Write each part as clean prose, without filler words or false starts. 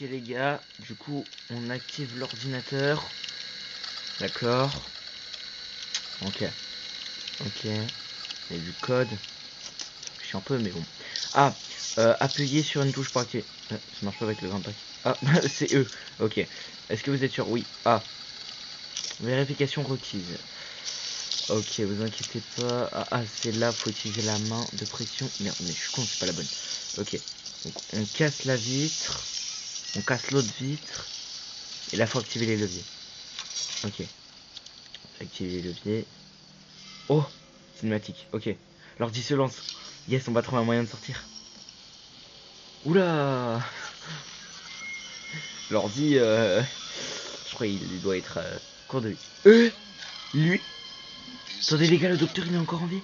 Ok les gars, du coup on active l'ordinateur. D'accord. Ok. Ok. Il y a du code. Je suis un peu mais bon. Ah, appuyez sur une touche pour activer. Ça marche pas avec le grand pack. Ah, c'est eux. Ok. Est-ce que vous êtes sûr? Oui. Ah. Vérification requise. Ok, vous inquiétez pas. C'est là, faut utiliser la main de pression. Merde, mais je suis con, c'est pas la bonne. Ok. Donc on casse la vitre. On casse l'autre vitre. Et là, faut activer les leviers. Ok. Activer les leviers. Oh, cinématique. Ok. L'ordi se lance. Yes, on va trouver un moyen de sortir. Oula. L'ordi, je crois qu'il doit être court de vie. Lui. Attendez les gars, le docteur il est encore en vie.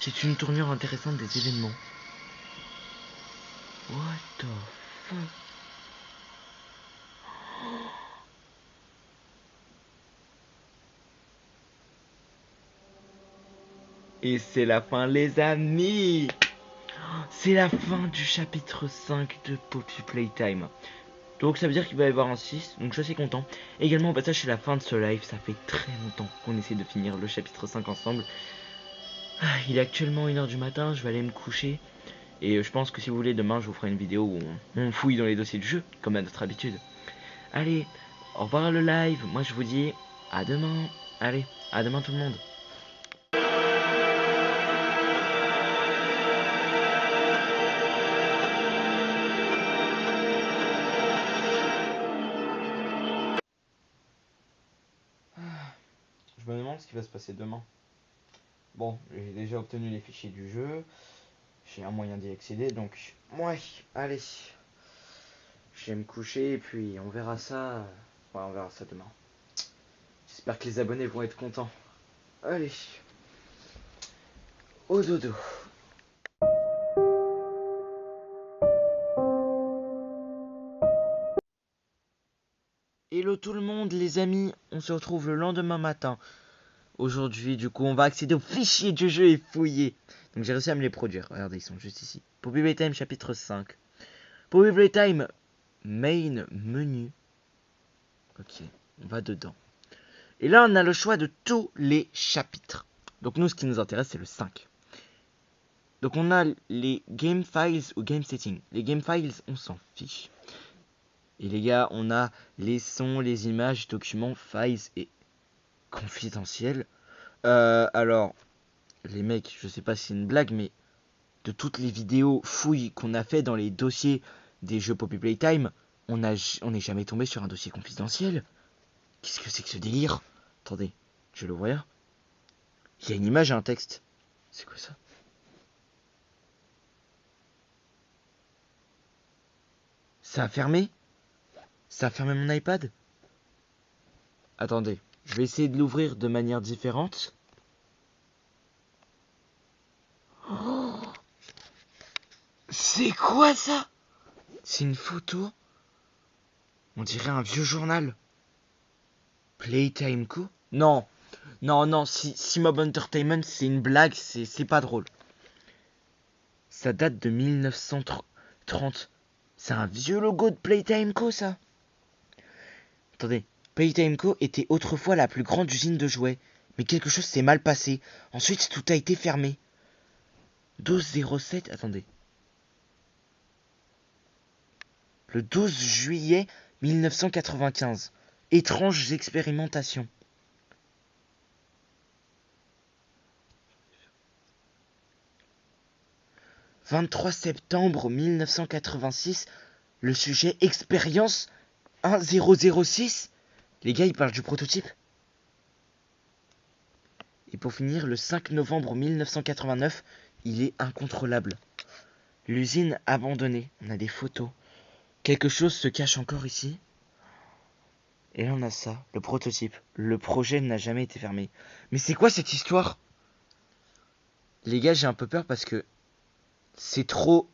C'est une tournure intéressante des événements. What the fuck? Et c'est la fin les amis. C'est la fin du chapitre 5 de Poppy Playtime. Donc ça veut dire qu'il va y avoir un 6, donc je suis assez content. Également au passage c'est la fin de ce live, ça fait très longtemps qu'on essaie de finir le chapitre 5 ensemble. Il est actuellement 1h du matin, je vais aller me coucher. Et je pense que si vous voulez demain je vous ferai une vidéo où on fouille dans les dossiers du jeu, comme à notre habitude. Allez, au revoir le live, moi je vous dis à demain. Allez, à demain tout le monde. Je me demande ce qui va se passer demain. Bon, j'ai déjà obtenu les fichiers du jeu. J'ai un moyen d'y accéder, donc... Ouais, allez. Je vais me coucher et puis on verra ça... Ouais, on verra ça demain. J'espère que les abonnés vont être contents. Allez. Au dodo. Hello tout le monde les amis, on se retrouve le lendemain matin. Aujourd'hui, du coup, on va accéder aux fichiers du jeu et fouiller. Donc j'ai réussi à me les produire. Regardez, ils sont juste ici. Poppy Playtime chapitre 5. Poppy Playtime main menu. Ok, on va dedans. Et là, on a le choix de tous les chapitres. Donc nous, ce qui nous intéresse, c'est le 5. Donc on a les game files ou game settings. Les game files, on s'en fiche. Et les gars, on a les sons, les images, documents, files et confidentiels. Alors, les mecs, je sais pas si c'est une blague, mais de toutes les vidéos fouilles qu'on a fait dans les dossiers des jeux Poppy Playtime, on n'est jamais tombé sur un dossier confidentiel. Qu'est-ce que c'est que ce délire? Attendez, je le vois là. Il y a une image et un texte. C'est quoi ça? Ça a fermé? Ça a fermé mon iPad? Attendez, je vais essayer de l'ouvrir de manière différente. Oh, c'est quoi ça? C'est une photo? On dirait un vieux journal. Playtime Co? Non, non, si Mob Entertainment c'est une blague, c'est pas drôle. Ça date de 1930. C'est un vieux logo de Playtime Co ça? Attendez, Playtime Co était autrefois la plus grande usine de jouets. Mais quelque chose s'est mal passé. Ensuite tout a été fermé. 12/07, attendez. Le 12 juillet 1995. Étranges expérimentations. « 23 septembre 1986, le sujet expérience 1006. Les gars, ils parlent du prototype. Et pour finir, le 5 novembre 1989, il est incontrôlable. L'usine abandonnée. On a des photos. Quelque chose se cache encore ici. Et là, on a ça, le prototype. Le projet n'a jamais été fermé. Mais c'est quoi cette histoire? Les gars, j'ai un peu peur parce que c'est trop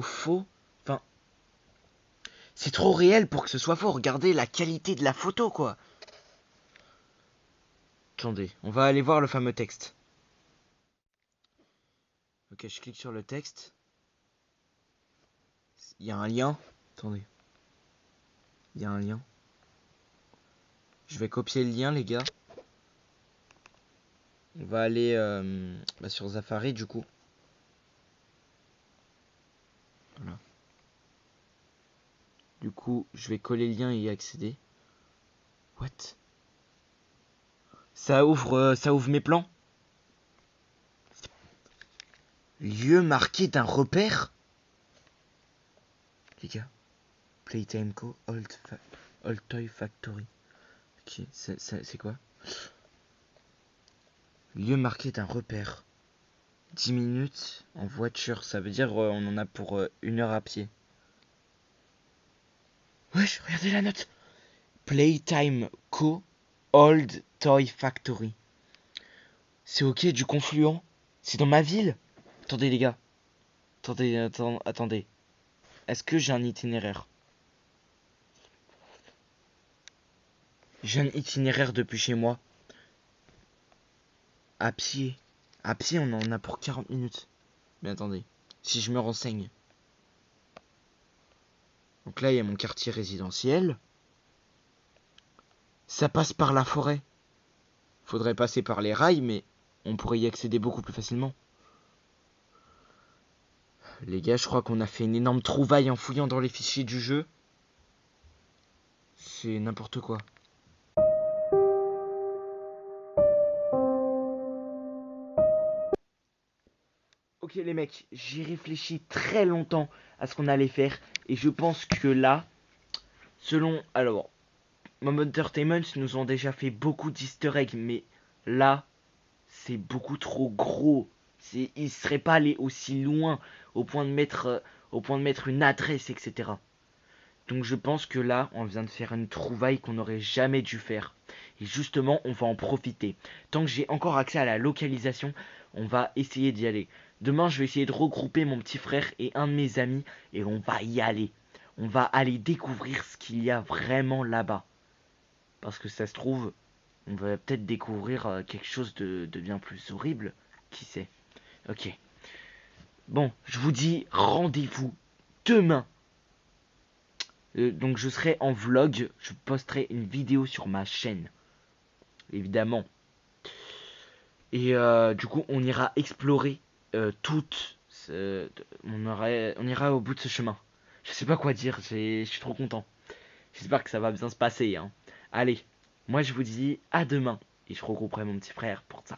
faux. Enfin, c'est trop réel pour que ce soit faux. Regardez la qualité de la photo, quoi. Attendez, on va aller voir le fameux texte. Ok, je clique sur le texte. Il y a un lien. Attendez. Il y a un lien. Je vais copier le lien, les gars. On va aller sur Safari, du coup. Voilà. Du coup, je vais coller le lien et y accéder. What? Ça ouvre mes plans. Lieu marqué d'un repère. Les gars. Playtime Co. Old Toy Factory. Ok, c'est quoi? Lieu marqué d'un repère. 10 minutes en voiture. Ça veut dire on en a pour 1 heure à pied. Wesh, regardez la note. Playtime Co. Old Toy Factory. C'est ok du Confluent. C'est dans ma ville. Attendez les gars. Attendez. Est-ce que j'ai un itinéraire? J'ai un itinéraire depuis chez moi. À pied. À pied, on en a pour 40 minutes. Mais attendez. Si je me renseigne. Donc là, il y a mon quartier résidentiel. Ça passe par la forêt. Faudrait passer par les rails, mais on pourrait y accéder beaucoup plus facilement. Les gars, je crois qu'on a fait une énorme trouvaille en fouillant dans les fichiers du jeu. C'est n'importe quoi. Ok les mecs, j'ai réfléchi très longtemps à ce qu'on allait faire. Et je pense que là, selon... Alors, Mob Entertainment nous ont déjà fait beaucoup d'easter eggs. Mais là, c'est beaucoup trop gros. Ils ne seraient pas allés aussi loin au point de mettre une adresse, etc. Donc je pense que là, on vient de faire une trouvaille qu'on n'aurait jamais dû faire. Et justement, on va en profiter. Tant que j'ai encore accès à la localisation, on va essayer d'y aller. Demain, je vais essayer de regrouper mon petit frère et un de mes amis et on va y aller. On va aller découvrir ce qu'il y a vraiment là-bas. Parce que ça se trouve, on va peut-être découvrir quelque chose de bien plus horrible. Qui sait? Ok. Bon, je vous dis rendez-vous demain. Donc je serai en vlog, je posterai une vidéo sur ma chaîne, évidemment. Et du coup, on ira explorer toute. On ira au bout de ce chemin. Je sais pas quoi dire, je suis trop content. J'espère que ça va bien se passer, hein. Allez, moi je vous dis à demain. Et je regrouperai mon petit frère pour ça.